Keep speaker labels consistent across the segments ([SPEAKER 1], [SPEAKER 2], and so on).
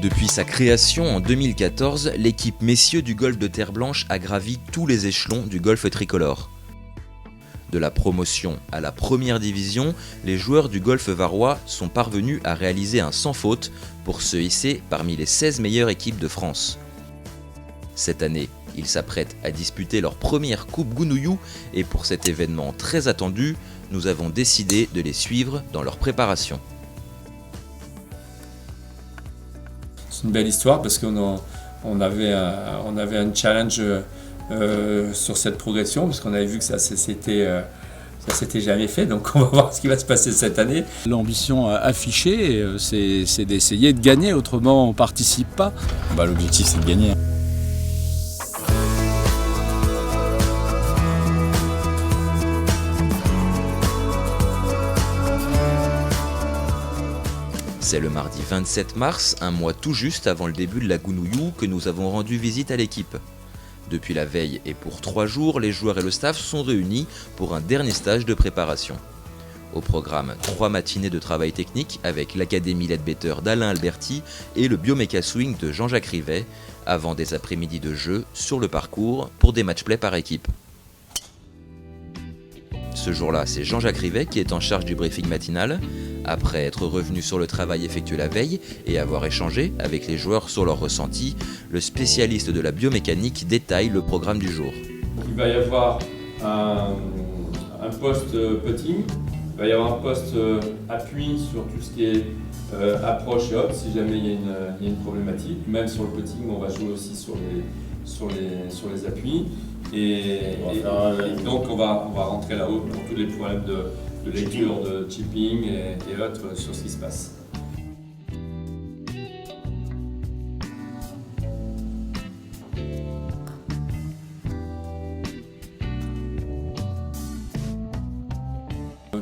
[SPEAKER 1] Depuis sa création en 2014, l'équipe messieurs du golf de Terre-Blanche a gravi tous les échelons du golf tricolore. De la promotion à la première division, les joueurs du golf varois sont parvenus à réaliser un sans faute pour se hisser parmi les 16 meilleures équipes de France. Cette année, ils s'apprêtent à disputer leur première Coupe Gounouillou et pour cet événement très attendu, nous avons décidé de les suivre dans leur préparation.
[SPEAKER 2] C'est une belle histoire parce qu'on avait un challenge sur cette progression parce qu'on avait vu que ça s'était jamais fait, donc on va voir ce qui va se passer cette année.
[SPEAKER 3] L'ambition affichée, c'est d'essayer de gagner, autrement on ne participe pas.
[SPEAKER 4] L'objectif c'est de gagner.
[SPEAKER 1] C'est le mardi 27 mars, un mois tout juste avant le début de la Gounouillou, que nous avons rendu visite à l'équipe. Depuis la veille et pour 3 jours, les joueurs et le staff sont réunis pour un dernier stage de préparation. Au programme, 3 matinées de travail technique avec l'Académie Leadbetter d'Alain Alberti et le Biomeca Swing de Jean-Jacques Rivet, avant des après-midi de jeu sur le parcours pour des match-play par équipe. Ce jour-là, c'est Jean-Jacques Rivet qui est en charge du briefing matinal. Après être revenu sur le travail effectué la veille et avoir échangé avec les joueurs sur leurs ressentis, le spécialiste de la biomécanique détaille le programme du jour.
[SPEAKER 2] Il va y avoir un poste putting, il va y avoir un poste appui sur tout ce qui est approche et hop si jamais il y a une problématique. Même sur le putting, on va jouer aussi sur les appuis. Et donc on va rentrer là-haut pour tous les problèmes de lecture, de chipping et autres sur ce qui se passe.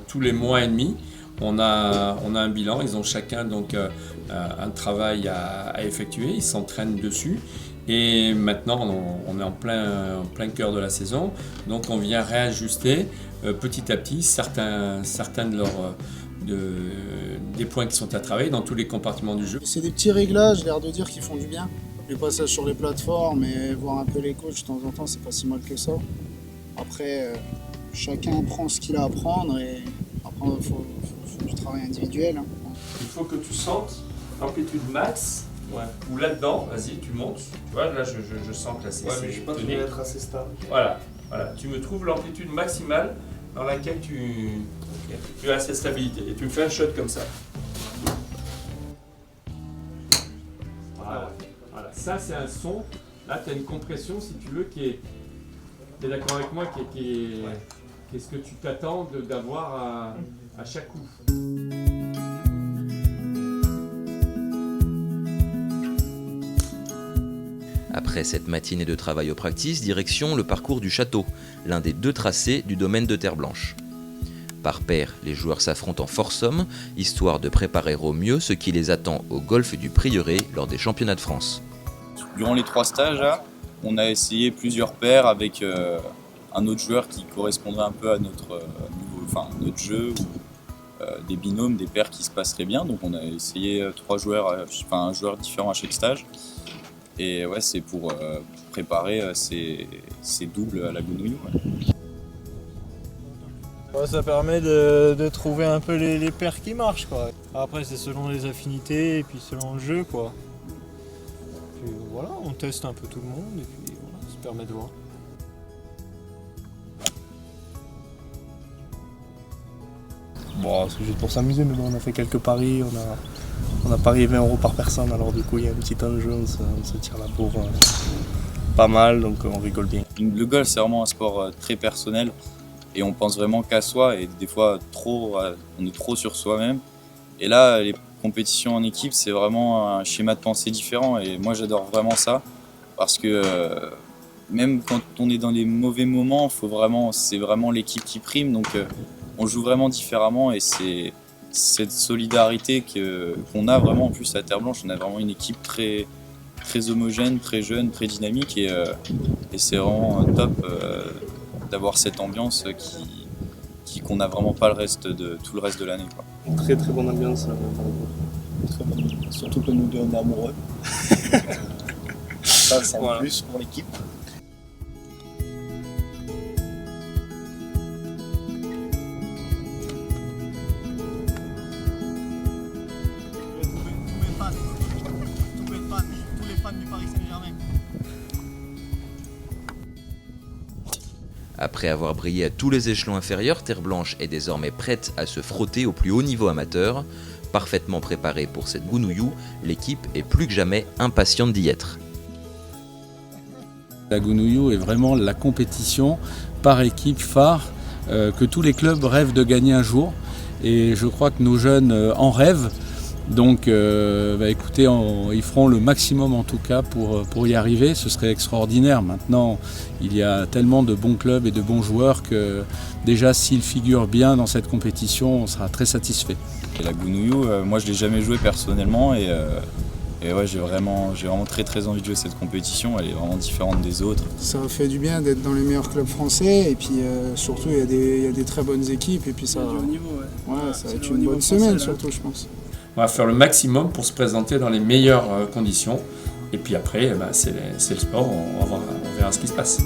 [SPEAKER 2] Tous les mois et demi, on a un bilan. Ils ont chacun donc un travail à effectuer. Ils s'entraînent dessus. Et maintenant, on est en plein cœur de la saison, donc on vient réajuster petit à petit certains des points qui sont à travailler dans tous les compartiments du jeu.
[SPEAKER 5] C'est des petits réglages, l'air de dire, qui font du bien. Les passages sur les plateformes et voir un peu les coachs de temps en temps, c'est pas si mal que ça. Après, chacun prend ce qu'il a à prendre et après, il faut du travail individuel.
[SPEAKER 2] Il faut que tu sentes l'amplitude max. Ouais. Ou là-dedans, vas-y, tu montes. Tu vois, là, je sens que là, c'est
[SPEAKER 6] mais je pense que je vais être assez stable.
[SPEAKER 2] Voilà. Tu me trouves l'amplitude maximale dans laquelle tu as cette stabilité. Et tu me fais un shot comme ça. Voilà. Ça, c'est un son. Là, tu as une compression, si tu veux, qui est... Tu es d'accord avec moi, qui est ce que tu t'attends d'avoir à chaque coup.
[SPEAKER 1] Après cette matinée de travail au practice, direction le parcours du château, l'un des 2 tracés du domaine de Terre-Blanche. Par paire, les joueurs s'affrontent en foursome, histoire de préparer au mieux ce qui les attend au golf du Prieuré lors des championnats de France.
[SPEAKER 4] Durant les 3 stages, là, on a essayé plusieurs paires avec un autre joueur qui correspondrait un peu à notre jeu, ou des binômes, des paires qui se passeraient bien. Donc on a essayé 3 joueurs, un joueur différent à chaque stage. Et ouais, c'est pour préparer ces doubles à la Gounouillou.
[SPEAKER 6] Ouais, ça permet de trouver un peu les paires qui marchent, quoi. Après, c'est selon les affinités et puis selon le jeu, quoi. Puis voilà, on teste un peu tout le monde et puis voilà, ça permet de voir. Bon, c'est juste pour s'amuser, mais bon, on a fait quelques paris, on a parié 20 € par personne, alors du coup il y a un petit enjeu, on se tire la bourre pas mal, donc on rigole bien.
[SPEAKER 4] Le golf c'est vraiment un sport très personnel et on pense vraiment qu'à soi et des fois on est trop sur soi-même. Et là les compétitions en équipe c'est vraiment un schéma de pensée différent et moi j'adore vraiment ça parce que même quand on est dans les mauvais moments, c'est vraiment l'équipe qui prime, donc on joue vraiment différemment et c'est cette solidarité qu'on a vraiment en plus à Terre-Blanche. On a vraiment une équipe très, très homogène, très jeune, très dynamique et c'est vraiment top d'avoir cette ambiance qu'on n'a vraiment pas tout le reste de l'année.
[SPEAKER 6] Très très bonne ambiance.
[SPEAKER 7] très bonne ligue. Surtout que nous deux on est amoureux. Ça c'est un plus pour l'équipe. Tous les fans du Paris Saint-Germain.
[SPEAKER 1] Après avoir brillé à tous les échelons inférieurs, Terre Blanche est désormais prête à se frotter au plus haut niveau amateur. Parfaitement préparée pour cette Gounouillou, l'équipe est plus que jamais impatiente d'y être.
[SPEAKER 3] La Gounouillou est vraiment la compétition par équipe phare que tous les clubs rêvent de gagner un jour. Et je crois que nos jeunes en rêvent. Donc écoutez, ils feront le maximum en tout cas pour y arriver. Ce serait extraordinaire. Maintenant, il y a tellement de bons clubs et de bons joueurs que déjà s'ils figurent bien dans cette compétition, on sera très satisfait.
[SPEAKER 4] Et la Gounouillou, moi je l'ai jamais joué personnellement et ouais, j'ai vraiment très envie de jouer cette compétition. Elle est vraiment différente des autres.
[SPEAKER 5] Ça fait du bien d'être dans les meilleurs clubs français et puis surtout il y a des très bonnes équipes et puis ça, ça va être une bonne semaine surtout je pense.
[SPEAKER 2] On va faire le maximum pour se présenter dans les meilleures conditions. Et puis après, c'est le sport, on verra ce qui se passe.